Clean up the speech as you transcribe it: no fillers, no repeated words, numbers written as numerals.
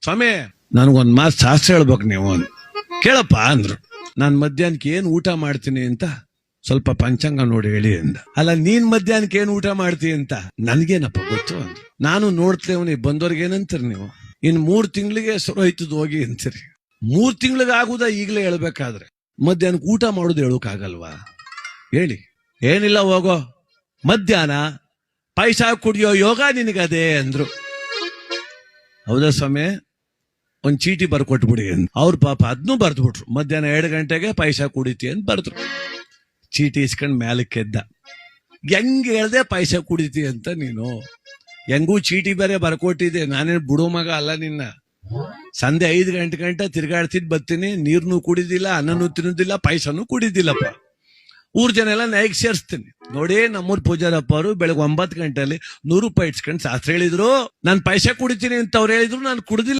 ಸ್ವಾಮಿ ನನ್ಗೊಂದ್ ಮಾತು ಶಾಸ್ತ್ರ ಹೇಳ್ಬೇಕು ನೀವು ಕೇಳಪ್ಪ ಅಂದ್ರು. ನಾನ್ ಮಧ್ಯಾಹ್ನಕ್ಕೆ ಏನ್ ಊಟ ಮಾಡ್ತೀನಿ ಅಂತ ಸ್ವಲ್ಪ ಪಂಚಾಂಗ ನೋಡಿ ಹೇಳಿ ಅಂದ. ಅಲ್ಲ ನೀನ್ ಮಧ್ಯಾಹ್ನಕ್ಕೆ ಏನ್ ಊಟ ಮಾಡ್ತೀನಿ ಅಂತ ನನ್ಗೇನಪ್ಪ ಗೊತ್ತು ಅಂದ್ರು. ನಾನು ನೋಡ್ತೇವನಿ ಬಂದವ್ರಿಗೆ ಏನಂತೀರಿ ನೀವು, ಇನ್ 3 ತಿಂಗಳಿಗೆ ಸೊರೈತದ ಹೋಗಿ ಅಂತೀರಿ. 3 ತಿಂಗಳಿಗೆ ಆಗುದ ಈಗಲೇ ಹೇಳ್ಬೇಕಾದ್ರೆ ಮಧ್ಯಾಹ್ನಕ್ಕೆ ಊಟ ಮಾಡೋದು ಹೇಳೋಕ್ಕಾಗಲ್ವಾ ಹೇಳಿ? ಏನಿಲ್ಲ ಹೋಗೋ ಮಧ್ಯಾಹ್ನ ಪೈಸಾ ಕುಡಿಯೋ ಯೋಗ ನಿನಗದೆ ಅಂದ್ರು. ಹೌದಾ ಸ್ವಾಮಿ, ಒಂದ್ ಚೀಟಿ ಬರ್ಕೊಟ್ಬಿಡಿ ಅಂದ್. ಅವ್ರ ಪಾಪ ಅದನ್ನೂ ಬರ್ದ್ಬಿಟ್ರು. ಮಧ್ಯಾಹ್ನ 2 ಗಂಟೆಗೆ ಪೈಸಾ ಕುಡಿತಿ ಅಂತ ಬರ್ದ್ರು. ಚೀಟಿ ಇಸ್ಕೊಂಡ್ ಮ್ಯಾಲಕ್ಕೆ ಎದ್ದ. ಹೆಂಗ್ ಹೇಳ್ದೆ ಪೈಸಾ ಕುಡಿತಿ ಅಂತ ನೀನು? ಹೆಂಗೂ ಚೀಟಿ ಬೇರೆ ಬರ್ಕೊಟ್ಟಿದೆ, ನಾನೇನ್ ಬಿಡೋ ಮಗ ಅಲ್ಲ ನಿನ್ನ. ಸಂಜೆ 5 ಗಂಟೆ ತಿರ್ಗಾಡ್ತಿದ್ ಬರ್ತೀನಿ, ನೀರ್ನು ಕುಡಿದಿಲ್ಲ, ಅನ್ನನೂ ತಿನ್ನೋದಿಲ್ಲ, ಪೈಸಾನು ಕುಡಿದಿಲ್ಲಪ್ಪ. ಊರ್ ಜನ ಎಲ್ಲ ನೈಗ್ ಸೇರಿಸ್ತೀನಿ. ನೋಡಿ ನಮ್ಮೂರ್ ಪೂಜಾರಪ್ಪ ಅವರು ಬೆಳಗ್ಗೆ 9 ಗಂಟೆಯಲ್ಲಿ 100 ರೂಪಾಯಿ ಇಟ್ಸ್ಕೊಂಡು ಶಾಸ್ತ್ರ ಹೇಳಿದ್ರು. ನಾನು ಪೈಸಾ ಕುಡಿತೀನಿ ಅಂತ ಅವ್ರು ಹೇಳಿದ್ರು, ನಾನು ಕುಡ್ದಿಲ್ಲ.